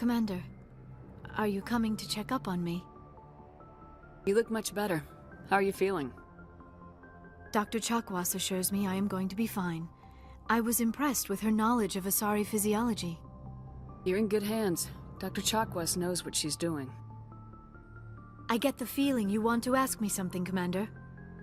Commander, are you coming to check up on me? You look much better. How are you feeling? Dr. Chakwas assures me I am going to be fine. I was impressed with her knowledge of Asari physiology. You're in good hands. Dr. Chakwas knows what she's doing. I get the feeling you want to ask me something, Commander.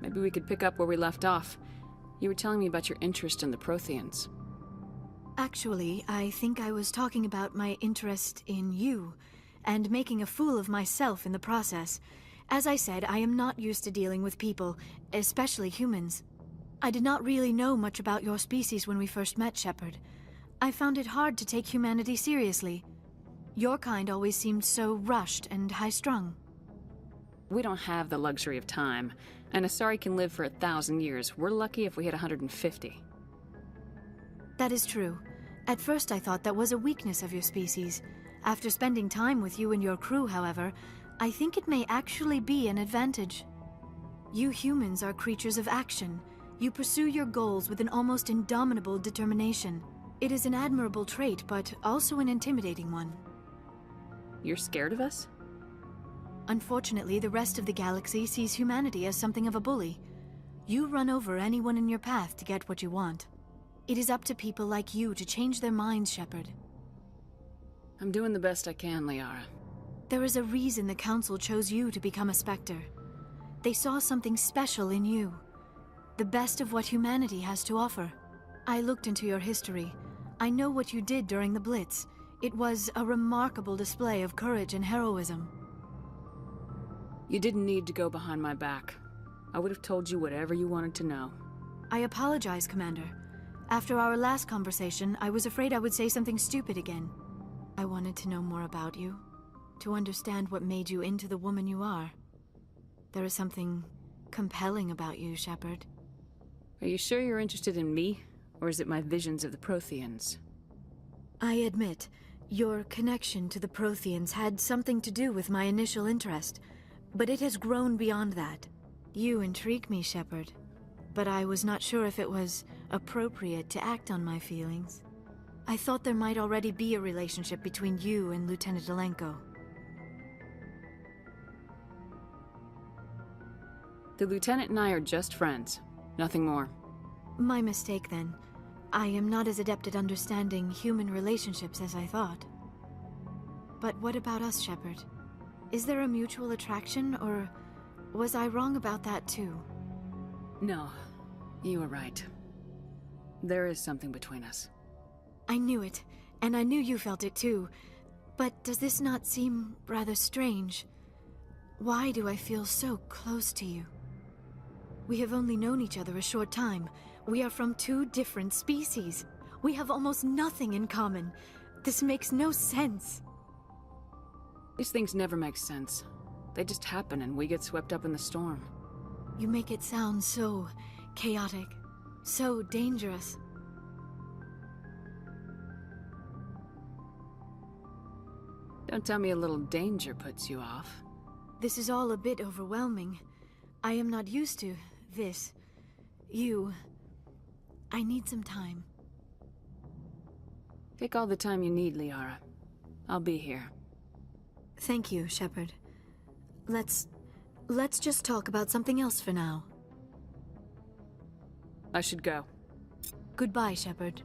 Maybe we could pick up where we left off. You were telling me about your interest in the Protheans. Actually, I think I was talking about my interest in you, and making a fool of myself in the process. As I said, I am not used to dealing with people, especially humans. I did not really know much about your species when we first met, Shepard. I found it hard to take humanity seriously. Your kind always seemed so rushed and high-strung. We don't have the luxury of time. An Asari can live for 1,000 years. We're lucky if we hit 150. That is true. At first I thought that was a weakness of your species. After spending time with you and your crew, however, I think it may actually be an advantage. You humans are creatures of action. You pursue your goals with an almost indomitable determination. It is an admirable trait, but also an intimidating one. You're scared of us? Unfortunately, the rest of the galaxy sees humanity as something of a bully. You run over anyone in your path to get what you want. It is up to people like you to change their minds, Shepard. I'm doing the best I can, Liara. There is a reason the Council chose you to become a Spectre. They saw something special in you. The best of what humanity has to offer. I looked into your history. I know what you did during the Blitz. It was a remarkable display of courage and heroism. You didn't need to go behind my back. I would have told you whatever you wanted to know. I apologize, Commander. After our last conversation, I was afraid I would say something stupid again. I wanted to know more about you, to understand what made you into the woman you are. There is something compelling about you, Shepard. Are you sure you're interested in me, or is it my visions of the Protheans? I admit, your connection to the Protheans had something to do with my initial interest, but it has grown beyond that. You intrigue me, Shepard, but I was not sure if it was appropriate to act on my feelings. I thought there might already be a relationship between you and Lieutenant Alenko. The Lieutenant and I are just friends. Nothing more. My mistake, then. I am not as adept at understanding human relationships as I thought. But what about us, Shepard? Is there a mutual attraction, or was I wrong about that too? No, you were right. There is something between us. I knew it, and I knew you felt it too. But does this not seem rather strange? Why do I feel so close to you? We have only known each other a short time. We are from two different species. We have almost nothing in common. This makes no sense. These things never make sense. They just happen and we get swept up in the storm. You make it sound so chaotic, so dangerous. Don't tell me a little danger puts you off. This is all a bit overwhelming. I am not used to this. I need some time. Take all the time you need, Liara. I'll be here. Thank you, Shepard. Let's just talk about something else for now. I should go. Goodbye, Shepard.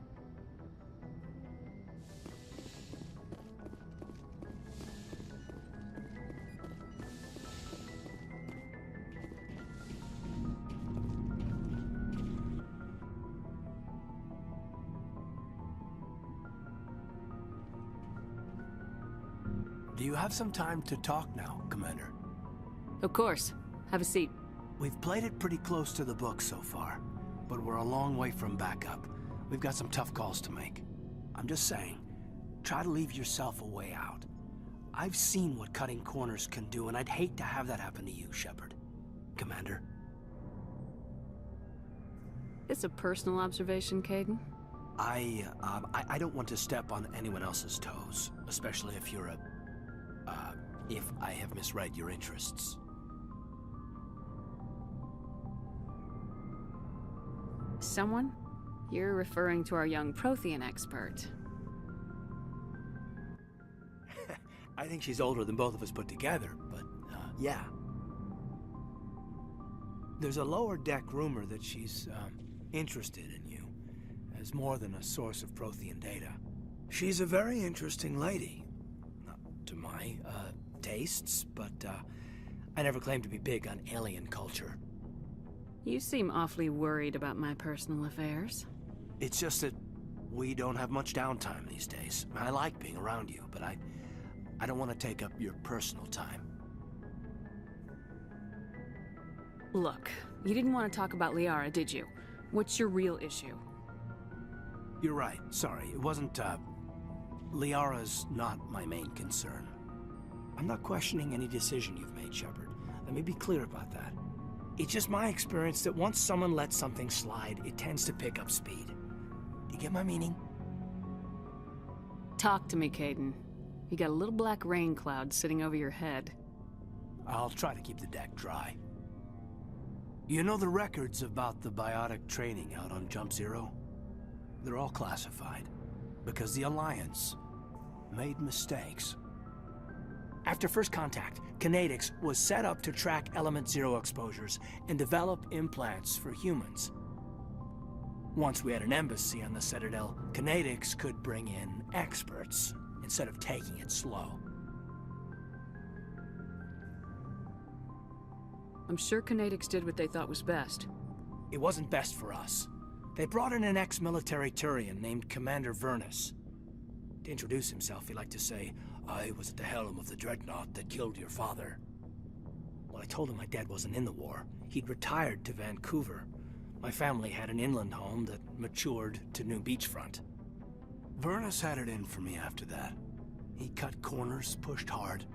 Do you have some time to talk now, Commander? Of course. Have a seat. We've played it pretty close to the book so far, but we're a long way from backup. We've got some tough calls to make. I'm just saying, try to leave yourself a way out. I've seen what cutting corners can do, and I'd hate to have that happen to you, Shepard. Commander? It's a personal observation, Kaidan. I don't want to step on anyone else's toes, especially if you're if I have misread your interests. Someone? You're referring to our young Prothean expert. I think she's older than both of us put together, but, yeah. There's a lower deck rumor that she's, interested in you, as more than a source of Prothean data. She's a very interesting lady. Not to my, tastes, but, I never claimed to be big on alien culture. You seem awfully worried about my personal affairs. It's just that we don't have much downtime these days. I like being around you, but I don't want to take up your personal time. Look, you didn't want to talk about Liara, did you? What's your real issue? You're right. Sorry. It wasn't, Liara's not my main concern. I'm not questioning any decision you've made, Shepard. Let me be clear about that. It's just my experience that once someone lets something slide, it tends to pick up speed. You get my meaning? Talk to me, Kaidan. You got a little black rain cloud sitting over your head. I'll try to keep the deck dry. You know the records about the biotic training out on Jump Zero? They're all classified, because the Alliance made mistakes. After first contact, Kinetics was set up to track Element Zero exposures and develop implants for humans. Once we had an embassy on the Citadel, Kinetics could bring in experts instead of taking it slow. I'm sure Kinetics did what they thought was best. It wasn't best for us. They brought in an ex-military Turian named Commander Vernus. To introduce himself, he liked to say, "I was at the helm of the dreadnought that killed your father." Well, I told him my dad wasn't in the war. He'd retired to Vancouver. My family had an inland home that matured to New Beachfront. Vernus had it in for me after that. He cut corners, pushed hard.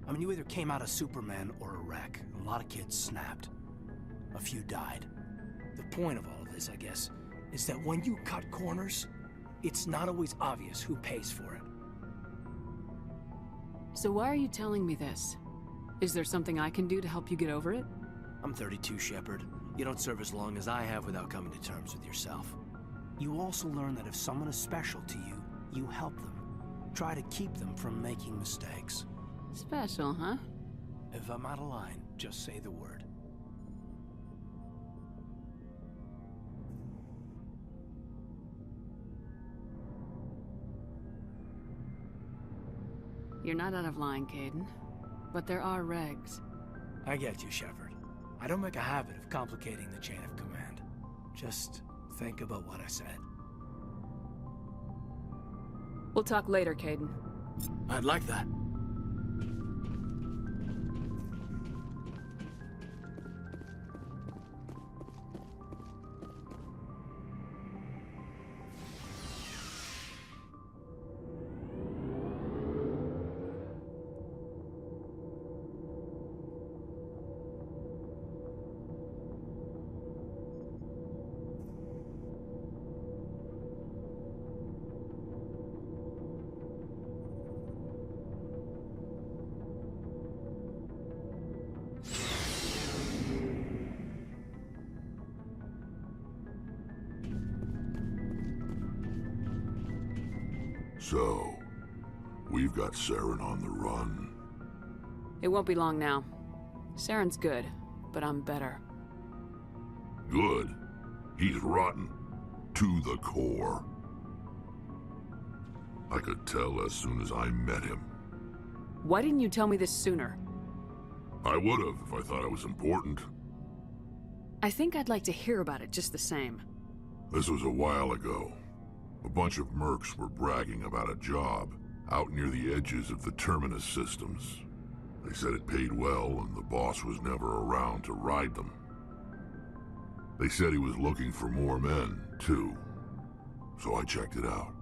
I mean, you either came out a Superman or a wreck. A lot of kids snapped. A few died. The point of all of this, I guess, is that when you cut corners, it's not always obvious who pays for it. So why are you telling me this? Is there something I can do to help you get over it? I'm 32, Shepard. You don't serve as long as I have without coming to terms with yourself. You also learn that if someone is special to you, you help them. Try to keep them from making mistakes. Special, huh? If I'm out of line, just say the word. You're not out of line, Kaidan. But there are regs. I get you, Shepard. I don't make a habit of complicating the chain of command. Just think about what I said. We'll talk later, Kaidan. I'd like that. So, we've got Saren on the run. It won't be long now. Saren's good, but I'm better. Good. He's rotten. To the core. I could tell as soon as I met him. Why didn't you tell me this sooner? I would have if I thought it was important. I think I'd like to hear about it just the same. This was a while ago. A bunch of mercs were bragging about a job out near the edges of the Terminus systems. They said it paid well and the boss was never around to ride them. They said he was looking for more men, too. So I checked it out.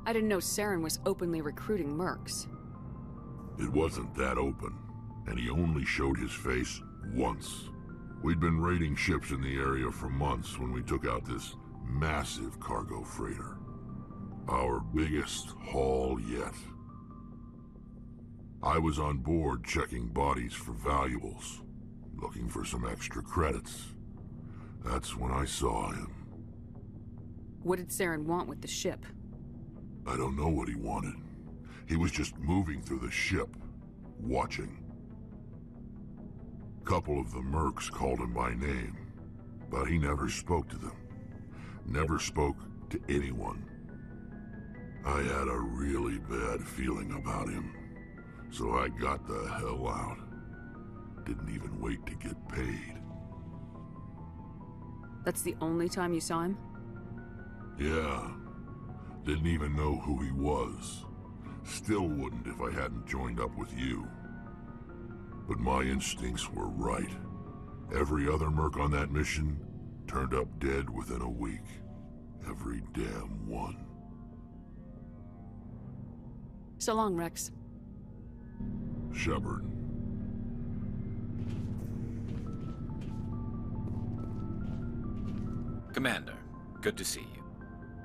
I didn't know Saren was openly recruiting mercs. It wasn't that open, and he only showed his face once. We'd been raiding ships in the area for months when we took out this massive cargo freighter. Our biggest haul yet. I was on board checking bodies for valuables, looking for some extra credits. That's when I saw him. What did Saren want with the ship? I don't know what he wanted. He was just moving through the ship, watching. Couple of the mercs called him by name, but he never spoke to them. Never spoke to anyone. I had a really bad feeling about him, so I got the hell out. Didn't even wait to get paid. That's the only time you saw him? Yeah. Didn't even know who he was. Still wouldn't if I hadn't joined up with you. But my instincts were right. Every other merc on that mission turned up dead within a week. Every damn one. So long, Rex. Shepard. Commander, good to see you.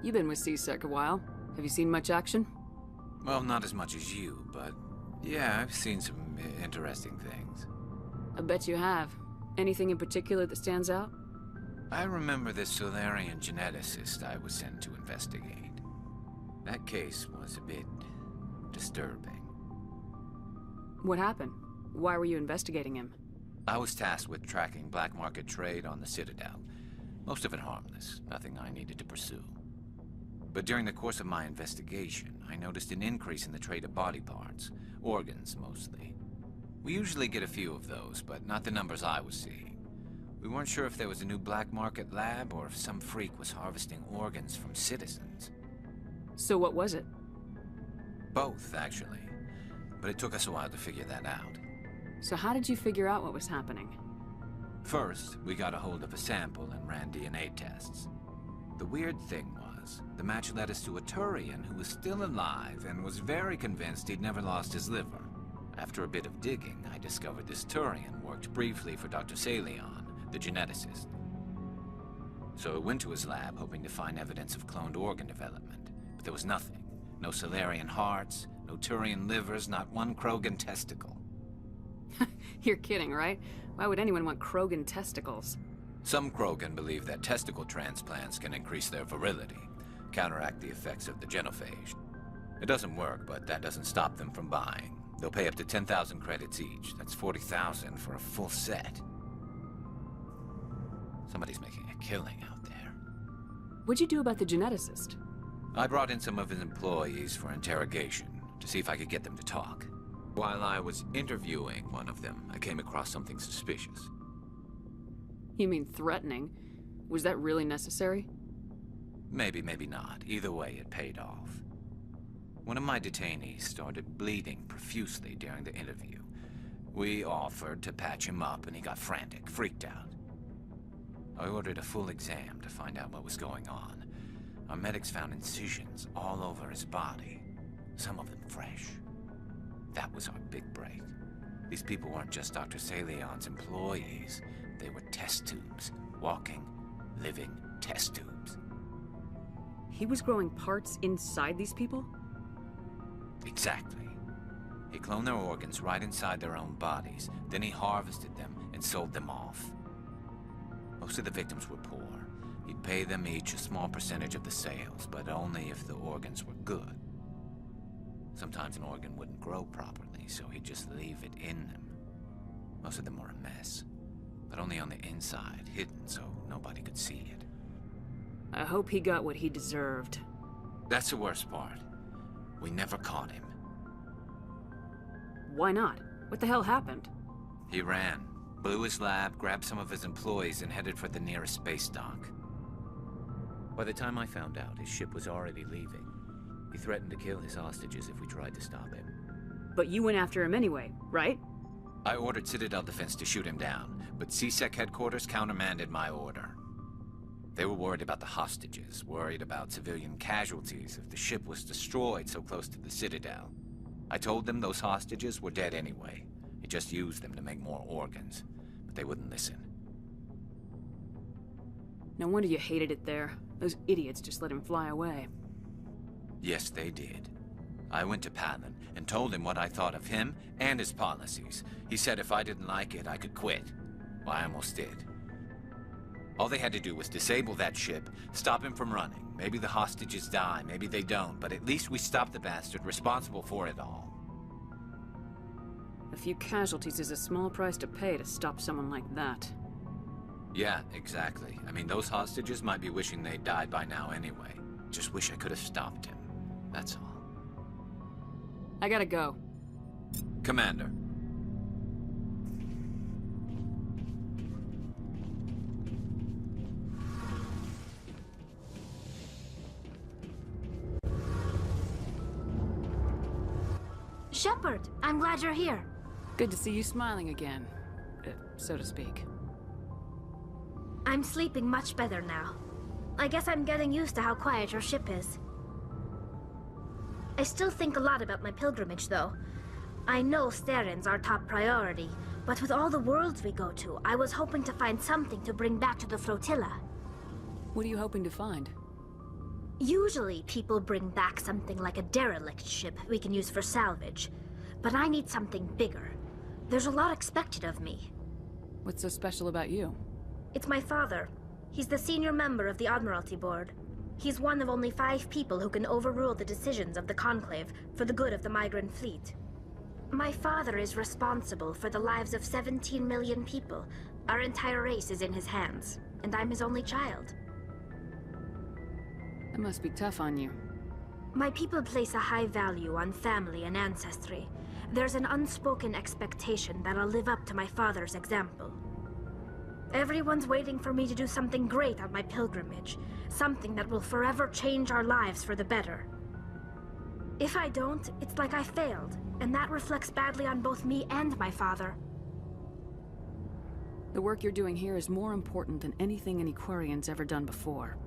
You've been with C-Sec a while. Have you seen much action? Well, not as much as you, but yeah, I've seen some interesting things. I bet you have. Anything in particular that stands out? I remember this Solarian geneticist I was sent to investigate. That case was a bit disturbing. What happened? Why were you investigating him? I was tasked with tracking black market trade on the Citadel. Most of it harmless, nothing I needed to pursue. But during the course of my investigation, I noticed an increase in the trade of body parts, organs mostly. We usually get a few of those, but not the numbers I was seeing. We weren't sure if there was a new black market lab or if some freak was harvesting organs from citizens. So what was it? Both, actually. But it took us a while to figure that out. So how did you figure out what was happening? First, we got a hold of a sample and ran DNA tests. The weird thing was, the match led us to a Turian who was still alive and was very convinced he'd never lost his liver. After a bit of digging, I discovered this Turian worked briefly for Dr. Salion, the geneticist. So I went to his lab hoping to find evidence of cloned organ development, but there was nothing. No Solarian hearts, no Turian livers, not one Krogan testicle. You're kidding, right? Why would anyone want Krogan testicles? Some Krogan believe that testicle transplants can increase their virility, counteract the effects of the genophage. It doesn't work, but that doesn't stop them from buying. They'll pay up to 10,000 credits each. That's 40,000 for a full set. Somebody's making a killing out there. What'd you do about the geneticist? I brought in some of his employees for interrogation, to see if I could get them to talk. While I was interviewing one of them, I came across something suspicious. You mean threatening? Was that really necessary? Maybe, maybe not. Either way, it paid off. One of my detainees started bleeding profusely during the interview. We offered to patch him up, and he got frantic, freaked out. I ordered a full exam to find out what was going on. Our medics found incisions all over his body, some of them fresh. That was our big break. These people weren't just Dr. Salion's employees. They were test tubes. Walking, living test tubes. He was growing parts inside these people? Exactly. He cloned their organs right inside their own bodies. Then he harvested them and sold them off. Most of the victims were poor. He'd pay them each a small percentage of the sales, but only if the organs were good. Sometimes an organ wouldn't grow properly, so he'd just leave it in them. Most of them were a mess, but only on the inside, hidden so nobody could see it. I hope he got what he deserved. That's the worst part. We never caught him. Why not? What the hell happened? He ran, blew his lab, grabbed some of his employees, and headed for the nearest space dock. By the time I found out, his ship was already leaving. He threatened to kill his hostages if we tried to stop him. But you went after him anyway, right? I ordered Citadel Defense to shoot him down, but C-Sec headquarters countermanded my order. They were worried about the hostages, worried about civilian casualties if the ship was destroyed so close to the Citadel. I told them those hostages were dead anyway. He just used them to make more organs, but they wouldn't listen. No wonder you hated it there. Those idiots just let him fly away. Yes, they did. I went to Palin and told him what I thought of him and his policies. He said if I didn't like it, I could quit. Well, I almost did. All they had to do was disable that ship, stop him from running. Maybe the hostages die, maybe they don't, but at least we stopped the bastard responsible for it all. A few casualties is a small price to pay to stop someone like that. Yeah, exactly. I mean, those hostages might be wishing they'd died by now anyway. Just wish I could have stopped him. That's all. I gotta go. Commander. Shepard, I'm glad you're here. Good to see you smiling again, so to speak. I'm sleeping much better now. I guess I'm getting used to how quiet your ship is. I still think a lot about my pilgrimage, though. I know Saren's our top priority, but with all the worlds we go to, I was hoping to find something to bring back to the flotilla. What are you hoping to find? Usually, people bring back something like a derelict ship we can use for salvage. But I need something bigger. There's a lot expected of me. What's so special about you? It's my father. He's the senior member of the Admiralty Board. He's one of only 5 people who can overrule the decisions of the Conclave for the good of the migrant fleet. My father is responsible for the lives of 17 million people. Our entire race is in his hands, and I'm his only child. That must be tough on you. My people place a high value on family and ancestry. There's an unspoken expectation that I'll live up to my father's example. Everyone's waiting for me to do something great on my pilgrimage. Something that will forever change our lives for the better. If I don't, it's like I failed, and that reflects badly on both me and my father. The work you're doing here is more important than anything any Quarian's ever done before.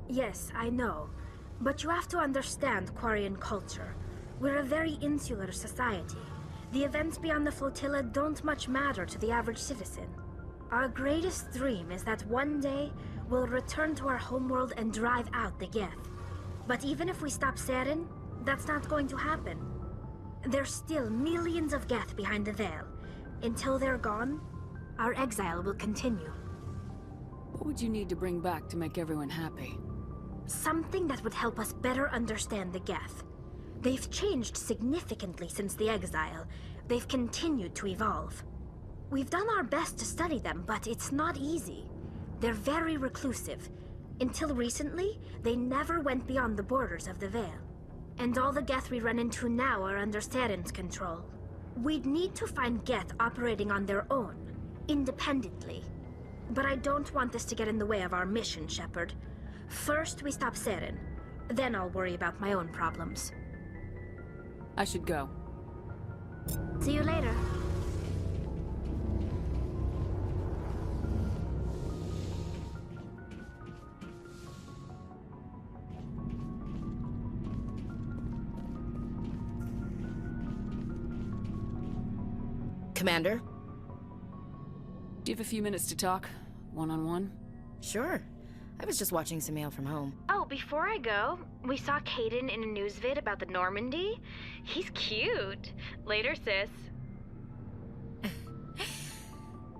Yes, I know. But you have to understand Quarian culture. We're a very insular society. The events beyond the flotilla don't much matter to the average citizen. Our greatest dream is that one day we'll return to our homeworld and drive out the Geth. But even if we stop Saren, that's not going to happen. There's still millions of Geth behind the veil. Until they're gone, our exile will continue. What would you need to bring back to make everyone happy? Something that would help us better understand the Geth. They've changed significantly since the exile. They've continued to evolve. We've done our best to study them, but it's not easy. They're very reclusive. Until recently, they never went beyond the borders of the Veil. And all the Geth we run into now are under Saren's control. We'd need to find Geth operating on their own, independently. But I don't want this to get in the way of our mission, Shepard. First, we stop Saren. Then I'll worry about my own problems. I should go. See you later. Commander? Do you have a few minutes to talk? One-on-one? Sure. I was just watching some mail from home. Oh, before I go, we saw Kaidan in a news vid about the Normandy. He's cute. Later, sis.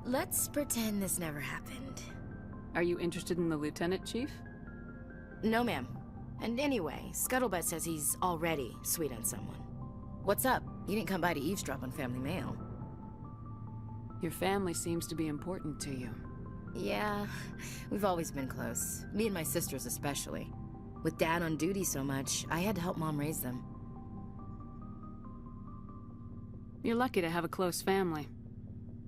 Let's pretend this never happened. Are you interested in the Lieutenant, Chief? No, ma'am. And anyway, Scuttlebutt says he's already sweet on someone. What's up? You didn't come by to eavesdrop on family mail. Your family seems to be important to you. Yeah, we've always been close. Me and my sisters especially. With Dad on duty so much, I had to help Mom raise them. You're lucky to have a close family.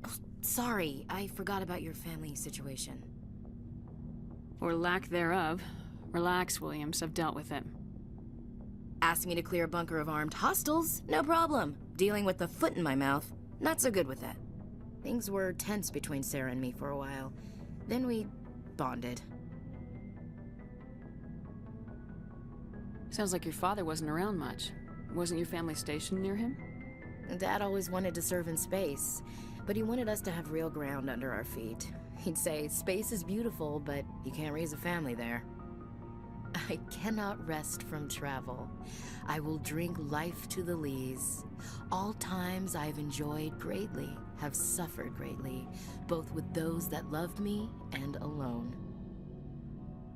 Oh, sorry, I forgot about your family situation. Or lack thereof. Relax, Williams. I've dealt with it. Asked me to clear a bunker of armed hostiles? No problem. Dealing with the foot in my mouth? Not so good with that. Things were tense between Sarah and me for a while. Then we bonded. Sounds like your father wasn't around much. Wasn't your family stationed near him? Dad always wanted to serve in space, but he wanted us to have real ground under our feet. He'd say, space is beautiful, but you can't raise a family there. I cannot rest from travel. I will drink life to the lees. All times I've enjoyed greatly. have suffered greatly, both with those that loved me and alone.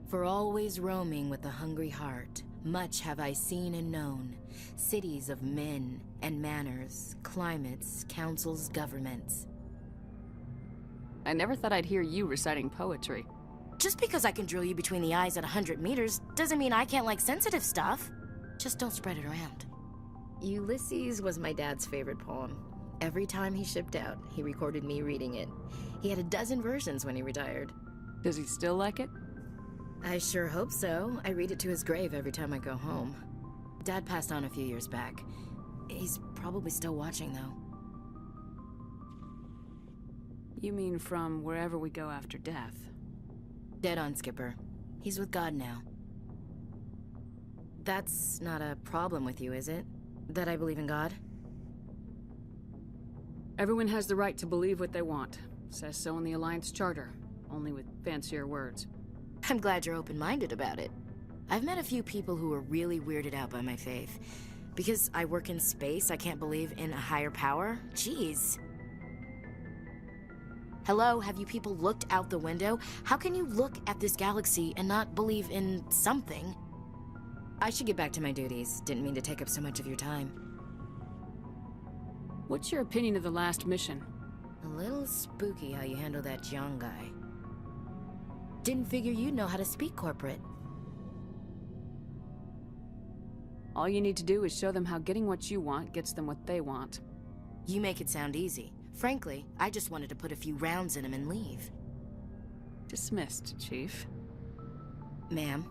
For always roaming with a hungry heart, much have I seen and known, cities of men and manners, climates, councils, governments. I never thought I'd hear you reciting poetry. Just because I can drill you between the eyes at 100 meters doesn't mean I can't like sensitive stuff. Just don't spread it around. Ulysses was my dad's favorite poem. Every time he shipped out, he recorded me reading it. He had a dozen versions when he retired. Does he still like it? I sure hope so. I read it to his grave every time I go home. Dad passed on a few years back. He's probably still watching, though. You mean from wherever we go after death? Dead on, Skipper. He's with God now. That's not a problem with you, is it? That I believe in God? Everyone has the right to believe what they want. Says so in the Alliance Charter, only with fancier words. I'm glad you're open-minded about it. I've met a few people who are really weirded out by my faith. Because I work in space, I can't believe in a higher power? Jeez. Hello, have you people looked out the window? How can you look at this galaxy and not believe in something? I should get back to my duties. Didn't mean to take up so much of your time. What's your opinion of the last mission? A little spooky how you handle that young guy. Didn't figure you'd know how to speak corporate. All you need to do is show them how getting what you want gets them what they want. You make it sound easy. Frankly, I just wanted to put a few rounds in him and leave. Dismissed, Chief. Ma'am,